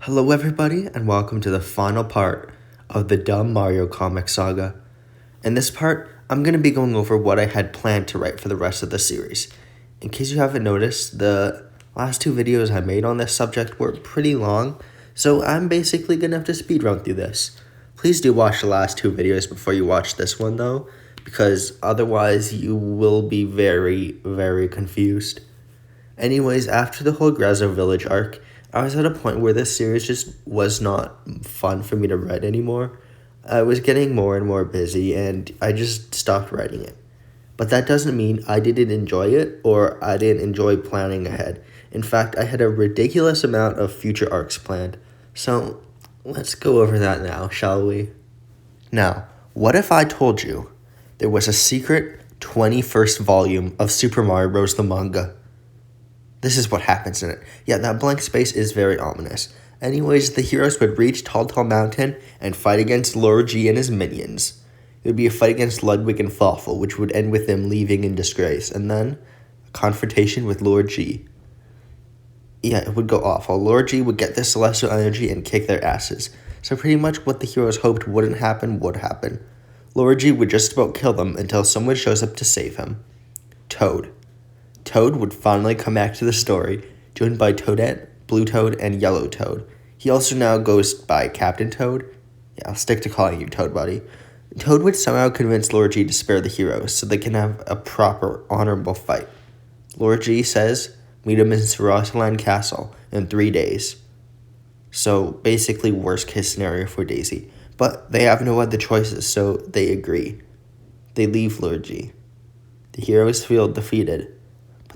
Hello everybody and welcome to the final part of the Dumb Mario comic saga. In this part, I'm going to be going over what I had planned to write for the rest of the series. In case you haven't noticed, the last two videos I made on this subject were pretty long, so I'm basically going to have to speed run through this. Please do watch the last two videos before you watch this one though, because otherwise you will be very, very confused. Anyways, after the whole Grezzo Village arc, I was at a point where this series just was not fun for me to write anymore. I was getting more and more busy, and I just stopped writing it. But that doesn't mean I didn't enjoy it, or I didn't enjoy planning ahead. In fact, I had a ridiculous amount of future arcs planned. So, let's go over that now, shall we? Now, what if I told you there was a secret 21st volume of Super Mario Bros. The manga? This is what happens in it. Yeah, that blank space is very ominous. Anyways, the heroes would reach Tall Mountain and fight against Lord G and his minions. It would be a fight against Ludwig and Fawful, which would end with them leaving in disgrace, and then a confrontation with Lord G. Yeah, it would go awful. Lord G would get the celestial energy and kick their asses. So pretty much what the heroes hoped wouldn't happen would happen. Lord G would just about kill them until someone shows up to save him. Toad. Toad would finally come back to the story, joined by Toadette, Blue Toad, and Yellow Toad. He also now goes by Captain Toad. Yeah, I'll stick to calling you Toad, buddy. Toad would somehow convince Lord G to spare the heroes so they can have a proper, honorable fight. Lord G says, meet him in Sarasaland Castle in 3 days. So, basically worst case scenario for Daisy. But they have no other choices, so they agree. They leave Lord G. The heroes feel defeated.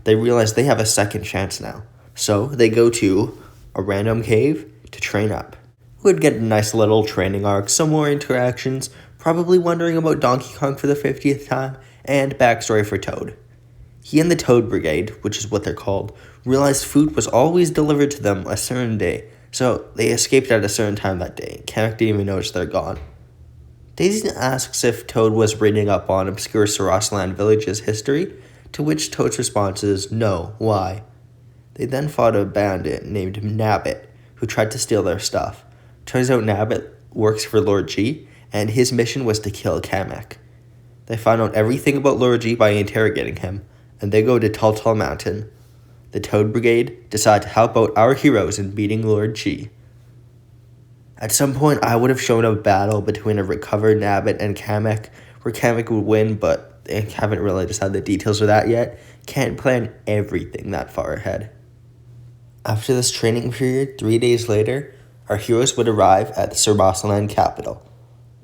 They realize they have a second chance now. So they go to a random cave to train up. We'd get a nice little training arc, some more interactions, probably wondering about Donkey Kong for the 50th time, and backstory for Toad. He and the Toad Brigade, which is what they're called, realized food was always delivered to them a certain day, so they escaped at a certain time that day. Kamek didn't even notice they're gone. Daisy asks if Toad was reading up on obscure Sarasaland Village's history, to which Toad's response is, no, why? They then fought a bandit named Nabbit, who tried to steal their stuff. Turns out Nabbit works for Lord G, and his mission was to kill Kamek. They find out everything about Lord G by interrogating him, and they go to Tall Mountain. The Toad Brigade decide to help out our heroes in beating Lord G. At some point, I would have shown a battle between a recovered Nabbit and Kamek, where Kamek would win, but they haven't really decided the details of that yet. Can't plan everything that far ahead. After this training period, 3 days later, our heroes would arrive at the Sarasaland capital,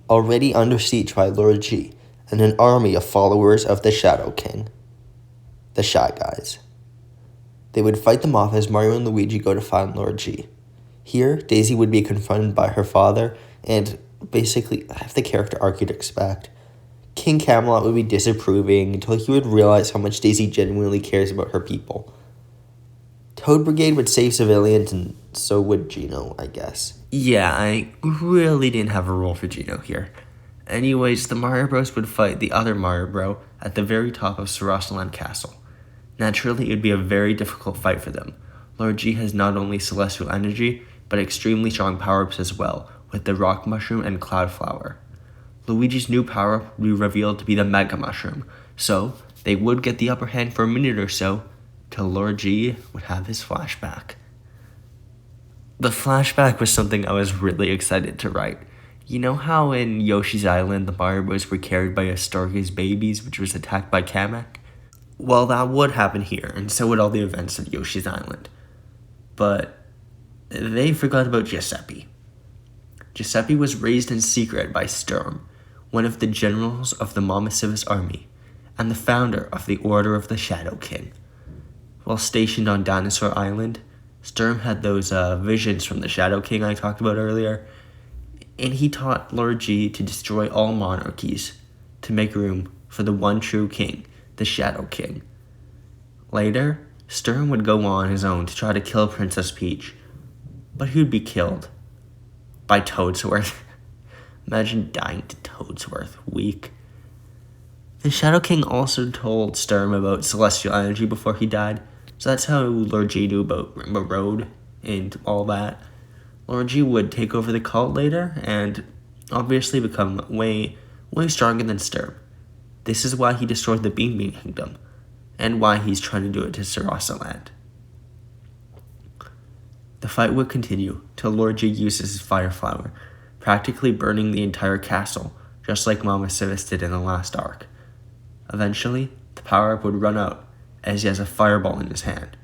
already under siege by Lord G and an army of followers of the Shadow King, the Shy Guys. They would fight them off as Mario and Luigi go to find Lord G. Here, Daisy would be confronted by her father and basically have the character arc you'd expect. King Camelot would be disapproving until he would realize how much Daisy genuinely cares about her people. Toad Brigade would save civilians, and so would Gino, I guess. Yeah, I really didn't have a role for Gino here. Anyways, the Mario Bros would fight the other Mario Bro at the very top of Sarasaland Castle. Naturally, it would be a very difficult fight for them. Lord G has not only celestial energy, but extremely strong power-ups as well, with the Rock Mushroom and Cloud Flower. Luigi's new power would be revealed to be the Mega Mushroom, so they would get the upper hand for a minute or so, till Lord G would have his flashback. The flashback was something I was really excited to write. You know how in Yoshi's Island the Mario Bros were carried by a Stargaze Babies, which was attacked by Kamek? Well, that would happen here, and so would all the events of Yoshi's Island. But they forgot about Giuseppe. Giuseppe was raised in secret by Sturm, one of the generals of the Momosivis army, and the founder of the Order of the Shadow King. While stationed on Dinosaur Island, Sturm had those visions from the Shadow King I talked about earlier, and he taught Lord G to destroy all monarchies to make room for the one true king, the Shadow King. Later, Sturm would go on his own to try to kill Princess Peach, but he would be killed by Toadsworth. Imagine dying to Toadsworth. Weak. The Shadow King also told Sturm about celestial energy before he died, so that's how Lord G knew about Rainbow Road and all that. Luigi would take over the cult later and obviously become way stronger than Sturm. This is why he destroyed the Beaming Kingdom, and why he's trying to do it to Sarasa Land. The fight would continue till Lord G uses his fire flower, practically burning the entire castle, just like Mama Civis did in the last arc. Eventually, the power-up would run out, as he has a fireball in his hand,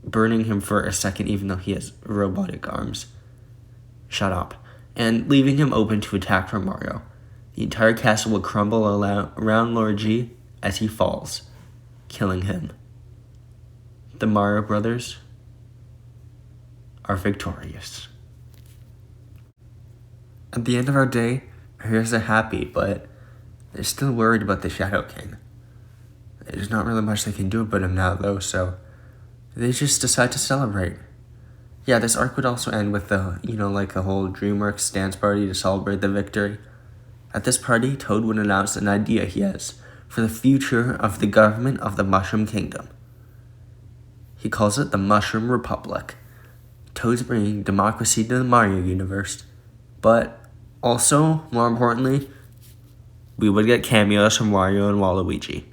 burning him for a second even though he has robotic arms. Shut up. And leaving him open to attack from Mario. The entire castle will crumble around Lord G as he falls, killing him. The Mario brothers are victorious. At the end of our day, our heroes are happy, but they're still worried about the Shadow King. There's not really much they can do about him now, though, so they just decide to celebrate. Yeah, this arc would also end with the whole DreamWorks dance party to celebrate the victory. At this party, Toad would announce an idea he has for the future of the government of the Mushroom Kingdom. He calls it the Mushroom Republic. Toad's bringing democracy to the Mario universe, but also, more importantly, we would get cameos from Wario and Waluigi.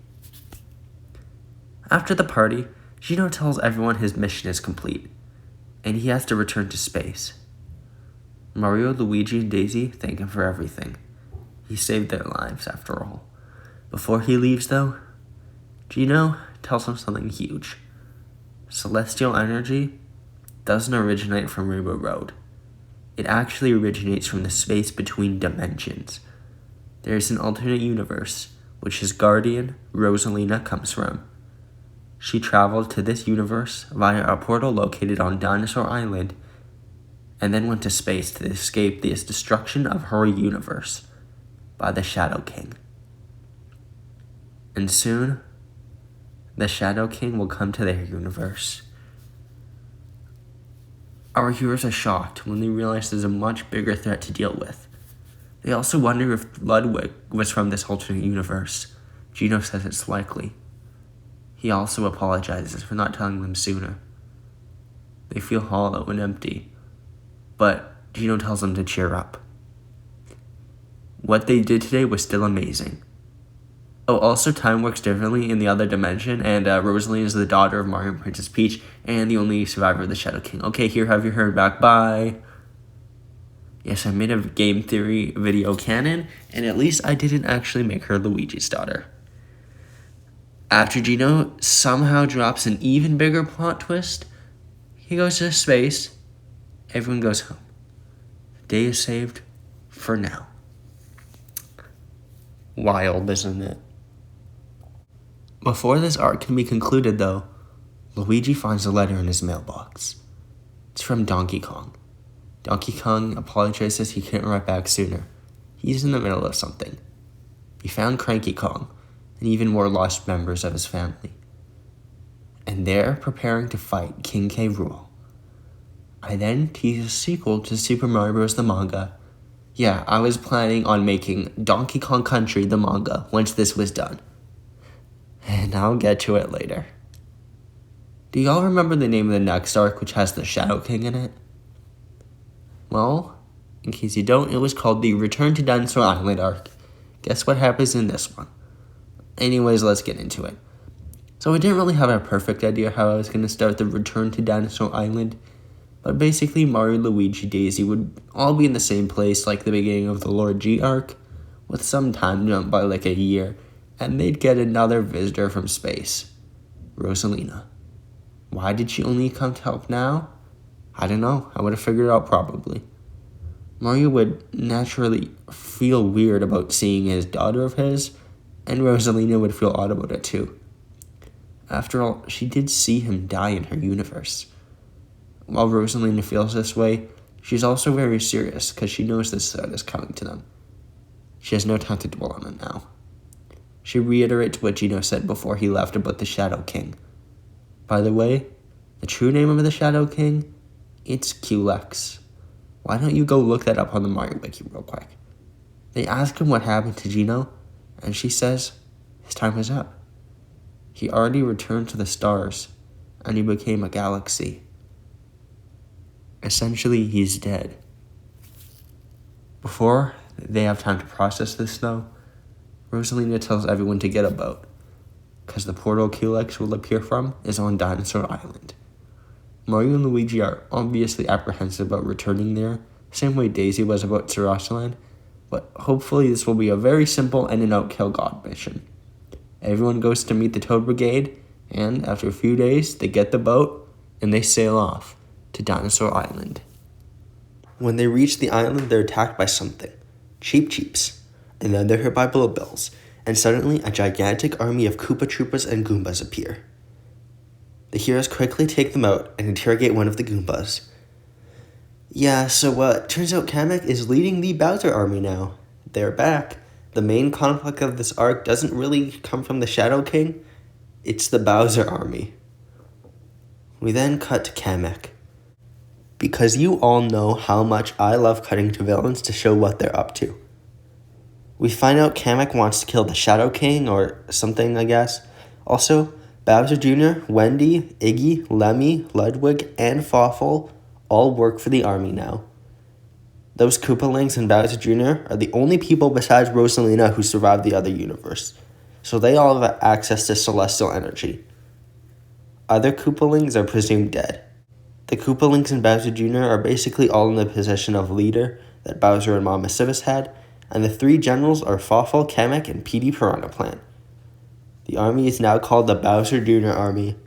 After the party, Gino tells everyone his mission is complete, and he has to return to space. Mario, Luigi, and Daisy thank him for everything. He saved their lives, after all. Before he leaves, though, Gino tells him something huge. Celestial energy doesn't originate from Rainbow Road. It actually originates from the space between dimensions. There is an alternate universe, which his guardian, Rosalina, comes from. She traveled to this universe via a portal located on Dinosaur Island, and then went to space to escape the destruction of her universe by the Shadow King. And soon, the Shadow King will come to their universe. Our heroes are shocked when they realize there's a much bigger threat to deal with. They also wonder if Ludwig was from this alternate universe. Gino says it's likely. He also apologizes for not telling them sooner. They feel hollow and empty, but Gino tells them to cheer up. What they did today was still amazing. Oh, also time works differently in the other dimension, and Rosaline is the daughter of Mario and Princess Peach, and the only survivor of the Shadow King. Okay, here, have your heard back, bye! Yes, I made a game theory video canon, and at least I didn't actually make her Luigi's daughter. After Gino somehow drops an even bigger plot twist, he goes to space, everyone goes home. The day is saved for now. Wild, isn't it? Before this arc can be concluded, though, Luigi finds a letter in his mailbox. It's from Donkey Kong. Donkey Kong apologizes he couldn't write back sooner. He's in the middle of something. He found Cranky Kong, and even more lost members of his family. And they're preparing to fight King K. Rool. I then teased a sequel to Super Mario Bros. The manga. Yeah, I was planning on making Donkey Kong Country the manga once this was done. And I'll get to it later. Do y'all remember the name of the next arc, which has the Shadow King in it? Well, in case you don't, it was called the Return to Dinosaur Island arc. Guess what happens in this one? Anyways, let's get into it. So I didn't really have a perfect idea how I was going to start the Return to Dinosaur Island, but basically Mario, Luigi, Daisy would all be in the same place like the beginning of the Lord G arc, with some time jump by like a year, and they'd get another visitor from space, Rosalina. Why did she only come to help now? I don't know. I would have figured it out probably. Mario would naturally feel weird about seeing his daughter of his, and Rosalina would feel odd about it too. After all, she did see him die in her universe. While Rosalina feels this way, she's also very serious because she knows this threat is coming to them. She has no time to dwell on it now. She reiterates what Gino said before he left about the Shadow King. By the way, the true name of the Shadow King? It's Culex. Why don't you go look that up on the Mario Wiki real quick? They ask him what happened to Gino, and she says his time is up. He already returned to the stars, and he became a galaxy. Essentially, he's dead. Before they have time to process this, though, Rosalina tells everyone to get a boat, because the portal Culex will appear from is on Dinosaur Island. Mario and Luigi are obviously apprehensive about returning there, same way Daisy was about Sarasaland, but hopefully this will be a very simple in-and-out kill God mission. Everyone goes to meet the Toad Brigade, and after a few days, they get the boat, and they sail off to Dinosaur Island. When they reach the island, they're attacked by something. Cheeps. And then they're hit by Bills, and suddenly a gigantic army of Koopa Troopas and Goombas appear. The heroes quickly take them out and interrogate one of the Goombas. Yeah, so turns out Kamek is leading the Bowser army now. They're back. The main conflict of this arc doesn't really come from the Shadow King. It's the Bowser army. We then cut to Kamek. Because you all know how much I love cutting to villains to show what they're up to. We find out Kamek wants to kill the Shadow King or something, I guess. Also, Bowser Jr., Wendy, Iggy, Lemmy, Ludwig, and Fawful all work for the army now. Those Koopalings and Bowser Jr. are the only people besides Rosalina who survived the other universe, so they all have access to celestial energy. Other Koopalings are presumed dead. The Koopalings and Bowser Jr. are basically all in the position of leader that Bowser and Mama Sivas had, and the three generals are Fawful, Kamek, and PD Piranha Plant. The army is now called the Bowser Jr. Army.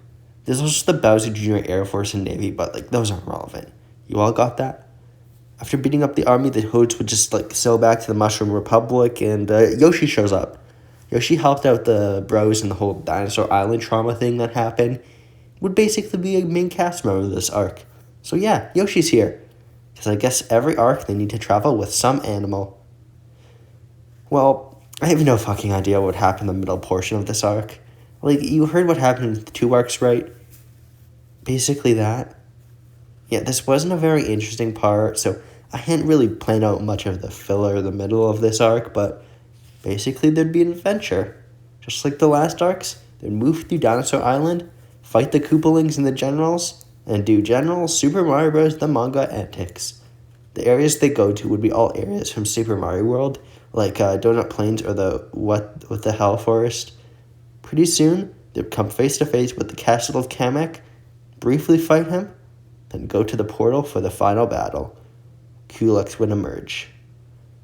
This was just the Bowser Jr. Air Force and Navy, but those aren't relevant. You all got that? After beating up the army, the Toads would just sail back to the Mushroom Republic, and Yoshi shows up. Yoshi helped out the bros in the whole Dinosaur Island trauma thing that happened. Would basically be a main cast member of this arc. So yeah, Yoshi's here. Because I guess every arc they need to travel with some animal. Well, I have no fucking idea what happened in the middle portion of this arc. You heard what happened in the 2 arcs, right? Basically that. Yeah, this wasn't a very interesting part, so I hadn't really planned out much of the filler in the middle of this arc, but basically there'd be an adventure. Just like the last arcs, they'd move through Dinosaur Island, fight the Koopalings and the Generals, and do General Super Mario Bros. The Manga antics. The areas they go to would be all areas from Super Mario World, like Donut Plains or the What the Hell Forest. Pretty soon, they'd come face to face with the Castle of Kamek, briefly fight him, then go to the portal for the final battle. Culex would emerge.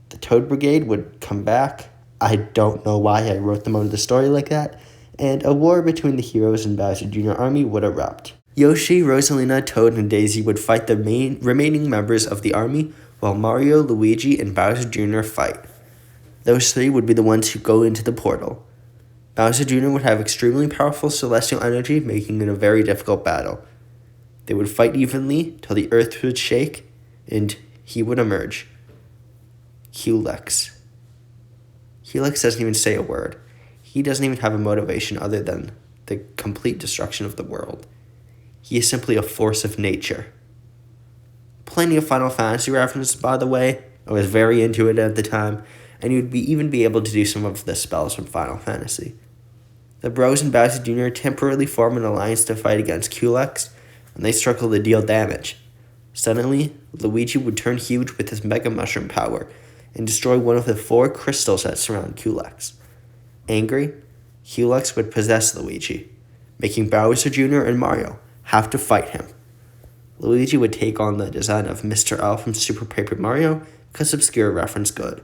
The Toad Brigade would come back. I don't know why I wrote them out of the story like that. And a war between the heroes and Bowser Jr. army would erupt. Yoshi, Rosalina, Toad, and Daisy would fight the remaining members of the army, while Mario, Luigi, and Bowser Jr. fight. Those three would be the ones who go into the portal. Bowser Jr. would have extremely powerful celestial energy, making it a very difficult battle. They would fight evenly till the earth would shake, and he would emerge. Culex. Culex doesn't even say a word. He doesn't even have a motivation other than the complete destruction of the world. He is simply a force of nature. Plenty of Final Fantasy references, by the way. I was very into it at the time, and you'd even be able to do some of the spells from Final Fantasy. The Bros and Bowser Jr. temporarily form an alliance to fight against Culex, and they struggle to deal damage. Suddenly, Luigi would turn huge with his Mega Mushroom power and destroy one of the 4 crystals that surround Culex. Angry, Culex would possess Luigi, making Bowser Jr. and Mario have to fight him. Luigi would take on the design of Mr. L from Super Paper Mario because obscure reference good.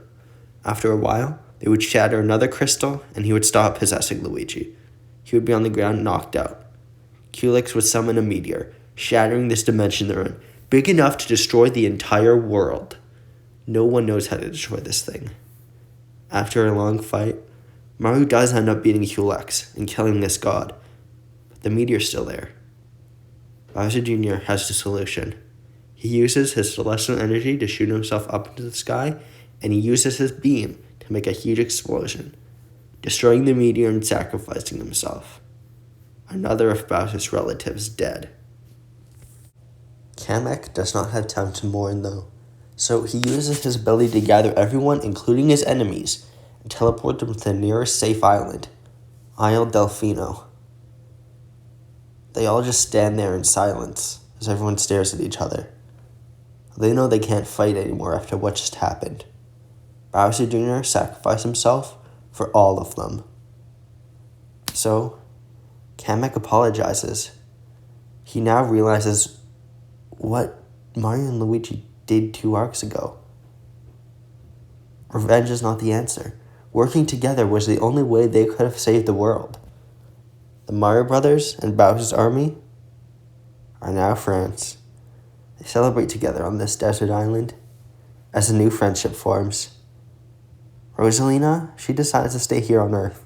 After a while, they would shatter another crystal and he would stop possessing Luigi. He would be on the ground knocked out. Culex would summon a meteor, shattering this dimension they're in, big enough to destroy the entire world. No one knows how to destroy this thing. After a long fight, Mario does end up beating Culex and killing this god, but the meteor's still there. Bowser Jr. has the solution. He uses his celestial energy to shoot himself up into the sky, and he uses his beam to make a huge explosion, destroying the meteor and sacrificing himself. Another of Bowser's relatives dead. Kamek does not have time to mourn though, so he uses his ability to gather everyone, including his enemies, and teleport them to the nearest safe island, Isle Delfino. They all just stand there in silence as everyone stares at each other. They know they can't fight anymore after what just happened. Bowser Jr. sacrificed himself for all of them. So, Kamek apologizes. He now realizes what Mario and Luigi did 2 arcs ago. Revenge is not the answer. Working together was the only way they could have saved the world. The Mario Brothers and Bowser's army are now friends. They celebrate together on this desert island as a new friendship forms. Rosalina, she decides to stay here on Earth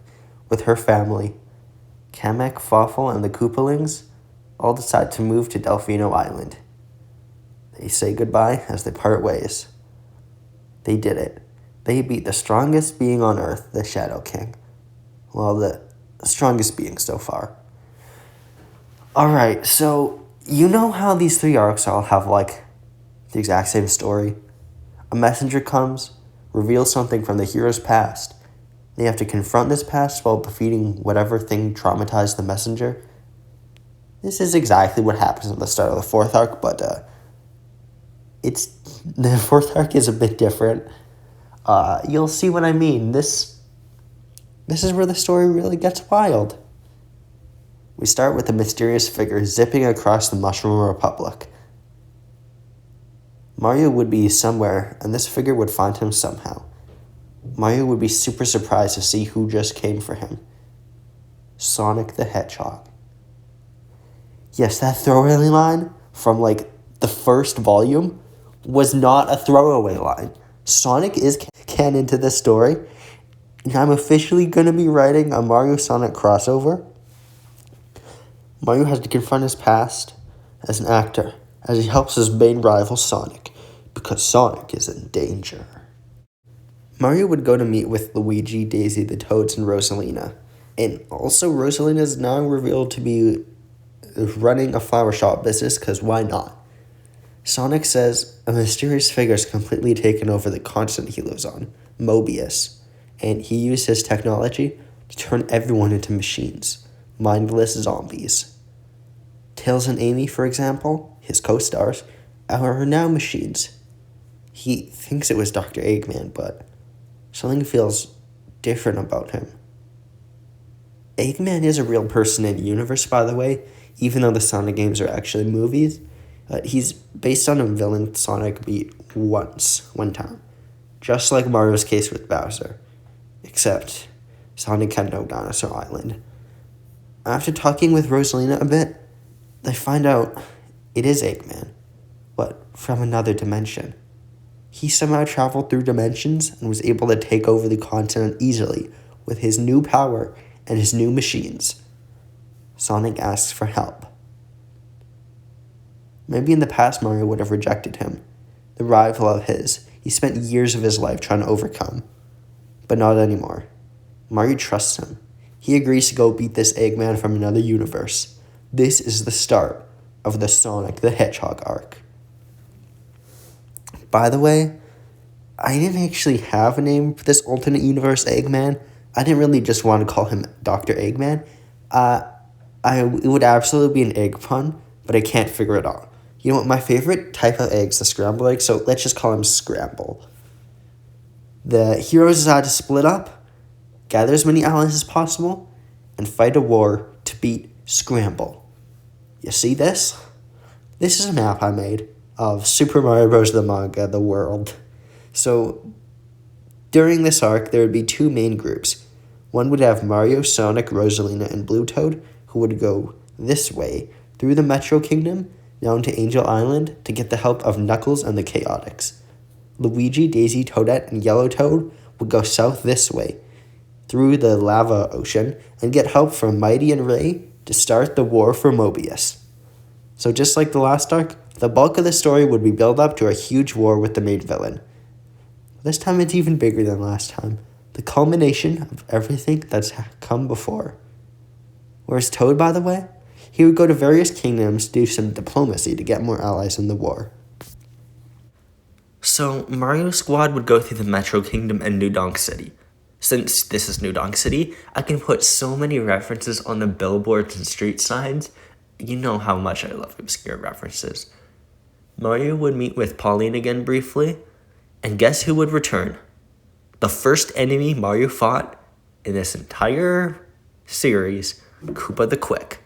with her family. Kamek, Fawful, and the Koopalings all decide to move to Delfino Island. They say goodbye as they part ways. They did it. They beat the strongest being on Earth, the Shadow King. Well, the strongest being so far. Alright, so you know how these 3 arcs all have, like, the exact same story? A messenger comes, reveals something from the hero's past. They have to confront this past while defeating whatever thing traumatized the messenger. This is exactly what happens at the start of the 4th arc, but the 4th arc is a bit different. You'll see what I mean. This is where the story really gets wild. We start with a mysterious figure zipping across the Mushroom Republic. Mario would be somewhere, and this figure would find him somehow. Mario would be super surprised to see who just came for him. Sonic the Hedgehog. Yes, that throwaway line from, like, the first volume was not a throwaway line. Sonic is canon to this story, and I'm officially going to be writing a Mario Sonic crossover. Mario has to confront his past as an actor, as he helps his main rival Sonic, because Sonic is in danger. Mario would go to meet with Luigi, Daisy, the Toads, and Rosalina. And also, Rosalina is now revealed to be running a flower shop business, because why not? Sonic says a mysterious figure has completely taken over the continent he lives on, Mobius, and he used his technology to turn everyone into machines, mindless zombies. Tails and Amy, for example, his co-stars, are now machines. He thinks it was Dr. Eggman, but something feels different about him. Eggman is a real person in the universe, by the way, even though the Sonic games are actually movies. He's based on a villain Sonic beat one time. Just like Mario's case with Bowser. Except Sonic had no dinosaur island. After talking with Rosalina a bit, they find out it is Eggman, but from another dimension. He somehow traveled through dimensions and was able to take over the continent easily with his new power and his new machines. Sonic asks for help. Maybe in the past Mario would have rejected him, the rival of his he spent years of his life trying to overcome. But not anymore. Mario trusts him. He agrees to go beat this Eggman from another universe. This is the start of the Sonic the Hedgehog arc. By the way, I didn't actually have a name for this alternate universe Eggman. I didn't really just want to call him Dr. Eggman. It would absolutely be an egg pun, but I can't figure it out. You know what, my favorite type of egg is the scrambled egg, so let's just call him Scramble. The heroes decide to split up, gather as many allies as possible, and fight a war to beat Scramble. You see this? This is a map I made of Super Mario Bros. The manga, the world. So, during this arc, there would be 2 main groups. One would have Mario, Sonic, Rosalina, and Blue Toad, who would go this way, through the Metro Kingdom, down to Angel Island, to get the help of Knuckles and the Chaotix. Luigi, Daisy, Toadette, and Yellow Toad would go south this way, through the Lava Ocean, and get help from Mighty and Ray to start the war for Mobius. So just like the last arc, the bulk of the story would be built up to a huge war with the main villain. This time it's even bigger than last time. The culmination of everything that's come before. Whereas Toad, by the way, he would go to various kingdoms to do some diplomacy to get more allies in the war. So Mario Squad would go through the Metro Kingdom and New Donk City. Since this is New Donk City, I can put so many references on the billboards and street signs. You know how much I love obscure references. Mario would meet with Pauline again briefly, and guess who would return? The first enemy Mario fought in this entire series, Koopa the Quick.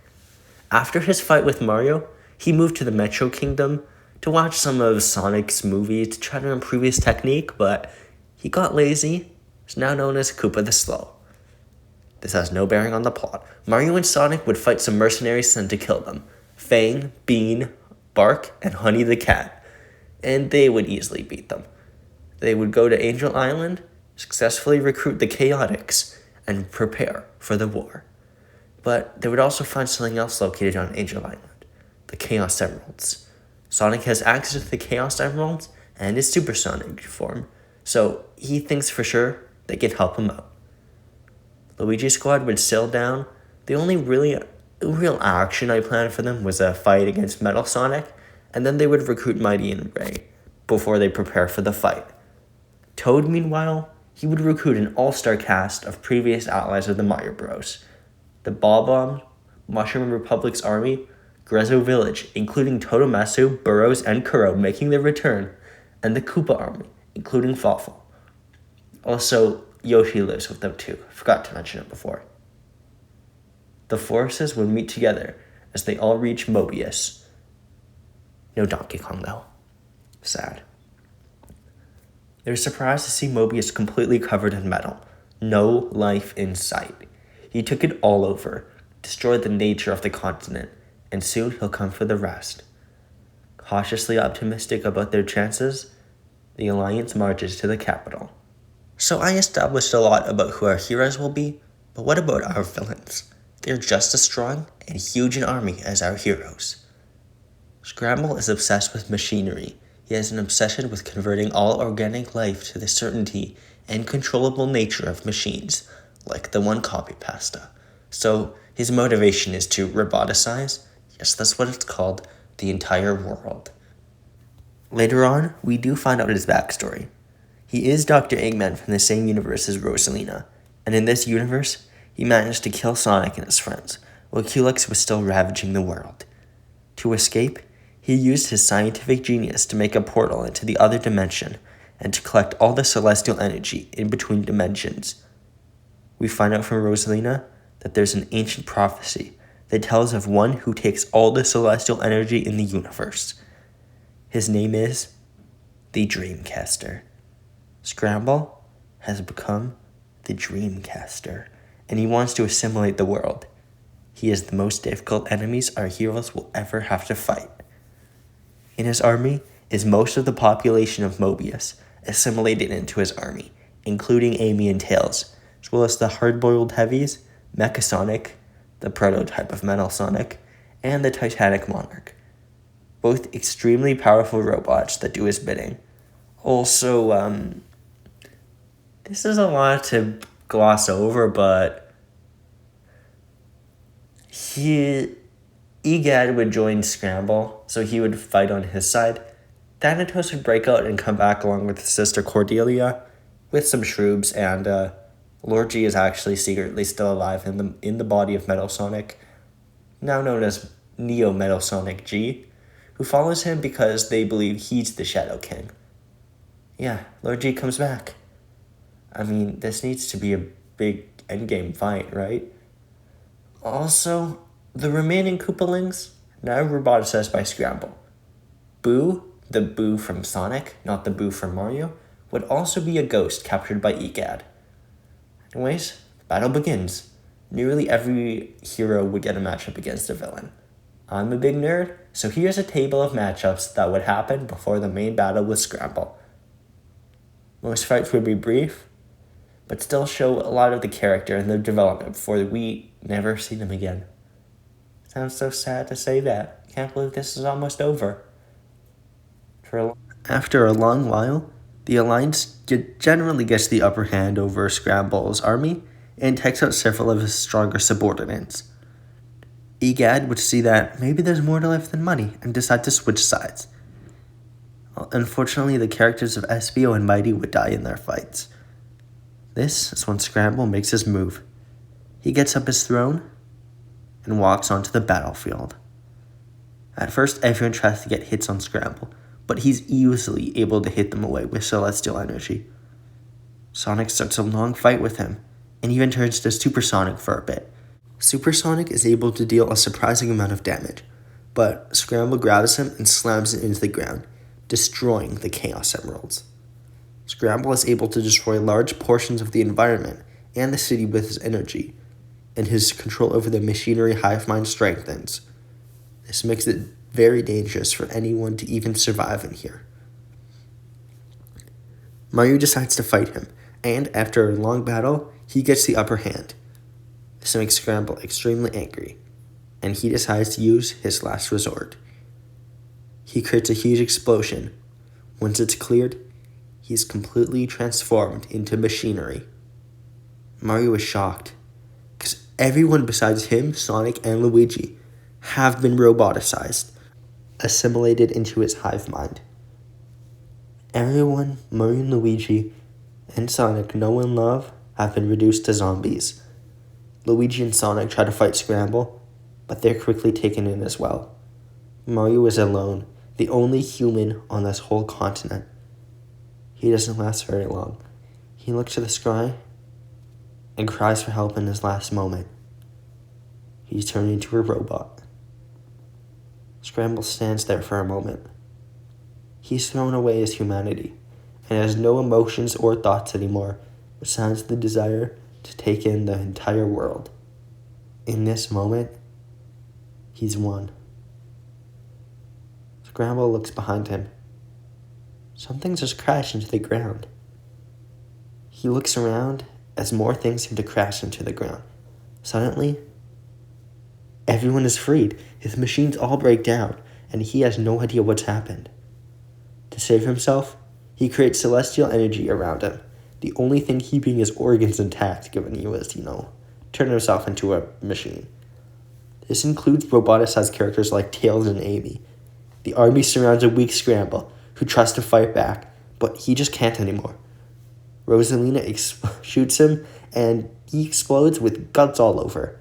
After his fight with Mario, he moved to the Metro Kingdom to watch some of Sonic's movies to try to improve his technique, but he got lazy. He's now known as Koopa the Slow. This has no bearing on the plot. Mario and Sonic would fight some mercenaries sent to kill them. Fang, Bean, Bark, and Honey the Cat. And they would easily beat them. They would go to Angel Island, successfully recruit the Chaotix, and prepare for the war. But they would also find something else located on Angel Island, the Chaos Emeralds. Sonic has access to the Chaos Emeralds and his supersonic form, so he thinks for sure they can help him out. Luigi's squad would sail down. The only real action I planned for them was a fight against Metal Sonic, and then they would recruit Mighty and Ray before they prepare for the fight. Toad, meanwhile, he would recruit an all-star cast of previous allies of the Mario Bros. The Bob-Omb, Mushroom Republic's army, Grezzo Village, including Totomasu, Burrows, and Kuro making their return, and the Koopa army, including Fawful. Also, Yoshi lives with them too. I forgot to mention it before. The forces would meet together as they all reach Mobius. No Donkey Kong though. Sad. They were surprised to see Mobius completely covered in metal. No life in sight. He took it all over, destroyed the nature of the continent, and soon he'll come for the rest. Cautiously optimistic about their chances, the Alliance marches to the capital. So I established a lot about who our heroes will be, but what about our villains? They're just as strong and huge an army as our heroes. Scramble is obsessed with machinery. He has an obsession with converting all organic life to the certainty and controllable nature of machines, like the one copy pasta. So his motivation is to roboticize, yes, that's what it's called, the entire world. Later on, we do find out his backstory. He is Dr. Eggman from the same universe as Rosalina, and in this universe, he managed to kill Sonic and his friends, while Culex was still ravaging the world. To escape, he used his scientific genius to make a portal into the other dimension, and to collect all the celestial energy in between dimensions. We find out from Rosalina that there's an ancient prophecy that tells of one who takes all the celestial energy in the universe. His name is the Dreamcaster. Scramble has become the Dreamcaster, and he wants to assimilate the world. He is the most difficult enemies our heroes will ever have to fight. In his army is most of the population of Mobius, assimilated into his army, including Amy and Tails, as well as the hard-boiled heavies, Mecha Sonic, the prototype of Metal Sonic, and the Titanic Monarch. Both extremely powerful robots that do his bidding. Also, this is a lot to gloss over, but Egad would join Scramble, so he would fight on his side. Thanatos would break out and come back along with his sister Cordelia, with some shrooms, and Lord G is actually secretly still alive in the body of Metal Sonic, now known as Neo Metal Sonic G, who follows him because they believe he's the Shadow King. Yeah, Lord G comes back. I mean, this needs to be a big endgame fight, right? Also, the remaining Koopalings, now roboticized by Scramble. Boo, the Boo from Sonic, not the Boo from Mario, would also be a ghost captured by Egad. Anyways, the battle begins. Nearly every hero would get a matchup against a villain. I'm a big nerd, so here's a table of matchups that would happen before the main battle with Scramble. Most fights would be brief, but still show a lot of the character and their development before we never see them again. Sounds so sad to say that. Can't believe this is almost over. After a long while, the Alliance generally gets the upper hand over Scramble's army and takes out several of his stronger subordinates. Egad would see that maybe there's more to life than money and decide to switch sides. Unfortunately, the characters of Espio and Mighty would die in their fights. This is when Scramble makes his move. He gets up his throne and walks onto the battlefield. At first, everyone tries to get hits on Scramble, but he's easily able to hit them away with celestial energy. Sonic starts a long fight with him, and even turns to Supersonic for a bit. Supersonic is able to deal a surprising amount of damage, but Scramble grabs him and slams him into the ground, destroying the Chaos Emeralds. Scramble is able to destroy large portions of the environment and the city with his energy, and his control over the machinery hive mind strengthens. This makes it very dangerous for anyone to even survive in here. Mario decides to fight him, and after a long battle, he gets the upper hand. This makes Scramble extremely angry, and he decides to use his last resort. He creates a huge explosion. Once it's cleared, he is completely transformed into machinery. Mario is shocked, because everyone besides him, Sonic, and Luigi have been roboticized, assimilated into his hive mind. Everyone Mario and Luigi and Sonic know and love have been reduced to zombies. Luigi and Sonic try to fight Scramble, but they're quickly taken in as well. Mario is alone, the only human on this whole continent. He doesn't last very long. He looks to the sky and cries for help in his last moment. He's turned into a robot. Scramble stands there for a moment. He's thrown away his humanity and has no emotions or thoughts anymore besides the desire to take in the entire world. In this moment, he's won. Scramble looks behind him. Something's just crashed into the ground. He looks around as more things seem to crash into the ground. Suddenly, everyone is freed. His machines all break down, and he has no idea what's happened. To save himself, he creates celestial energy around him, the only thing keeping his organs intact, given he was, turn himself into a machine. This includes roboticized characters like Tails and Amy. The army surrounds a weak Scramble, who tries to fight back, but he just can't anymore. Rosalina shoots him, and he explodes with guts all over.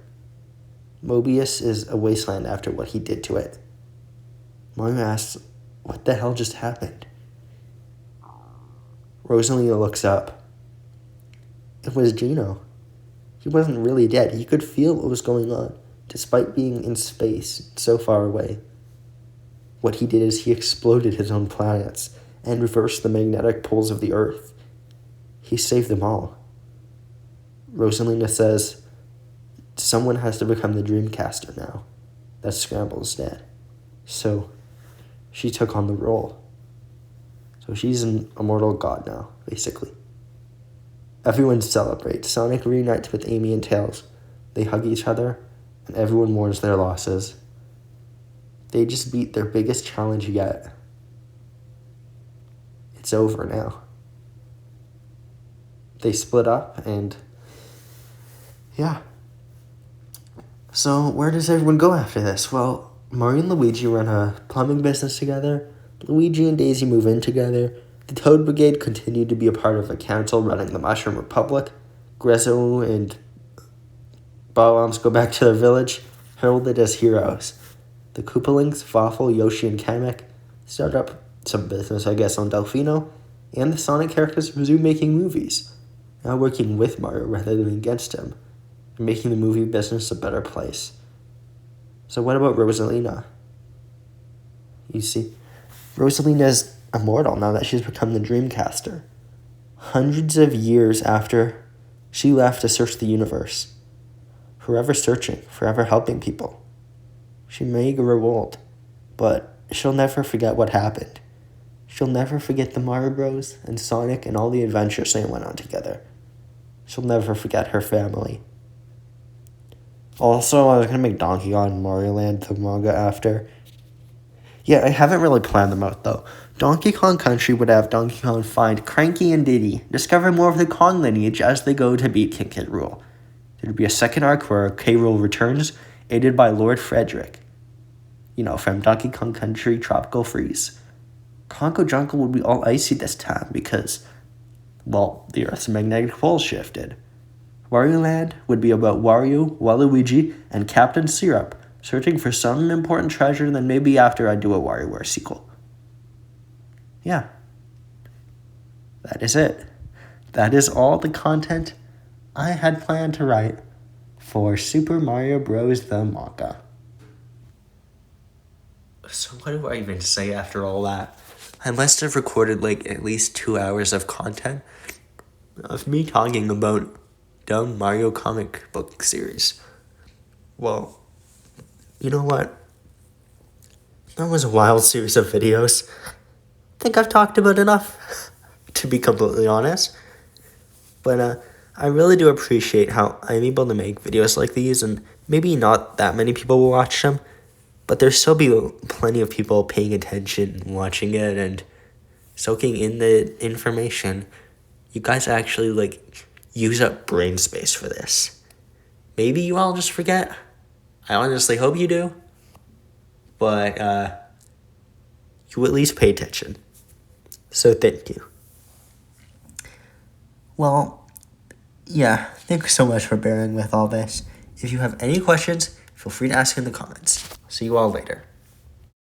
Mobius is a wasteland after what he did to it. Mario asks, what the hell just happened? Rosalina looks up. It was Gino. He wasn't really dead. He could feel what was going on, despite being in space so far away. What he did is he exploded his own planets and reversed the magnetic poles of the Earth. He saved them all. Rosalina says, someone has to become the Dreamcaster now. That Scramble's dead. So she took on the role. So she's an immortal god now, basically. Everyone celebrates. Sonic reunites with Amy and Tails. They hug each other, and everyone mourns their losses. They just beat their biggest challenge yet. It's over now. They split up, and yeah. So where does everyone go after this? Well, Mario and Luigi run a plumbing business together. Luigi and Daisy move in together. The Toad Brigade continue to be a part of a council running the Mushroom Republic. Grezzo and Bob-ombs go back to their village, heralded as heroes. The Koopalings, Waffle, Yoshi, and Kamek start up some business, I guess, on Delfino. And the Sonic characters resume making movies, now working with Mario rather than against him, and making the movie business a better place. So what about Rosalina? You see, Rosalina's immortal now that she's become the Dreamcaster. Hundreds of years after she left to search the universe. Forever searching, forever helping people. She may grow old, but she'll never forget what happened. She'll never forget the Mario Bros. And Sonic and all the adventures they went on together. She'll never forget her family. Also, I was going to make Donkey Kong and Mario Land the manga after. Yeah, I haven't really planned them out, though. Donkey Kong Country would have Donkey Kong find Cranky and Diddy, discover more of the Kong lineage as they go to beat King Kid Rool. There'd be a second arc where K. Rool returns, aided by Lord Frederick. From Donkey Kong Country Tropical Freeze. Congo Jungle would be all icy this time because, the Earth's magnetic pole shifted. Wario Land would be about Wario, Waluigi, and Captain Syrup searching for some important treasure, then maybe after I do a WarioWare sequel. yeah, that is it. That is all the content I had planned to write for Super Mario Bros. The manga. So what do I even say after all that? I must have recorded like at least 2 hours of content of me talking about dumb Mario comic book series. Well, you know what? That was a wild series of videos. I think I've talked about enough, to be completely honest. But I really do appreciate how I'm able to make videos like these, and maybe not that many people will watch them, but there'll still be plenty of people paying attention, watching it, and soaking in the information. You guys actually, like, use up brain space for this. Maybe you all just forget. I honestly hope you do. But, you at least pay attention. So thank you. Well, yeah, thanks so much for bearing with all this. If you have any questions, feel free to ask in the comments. See you all later.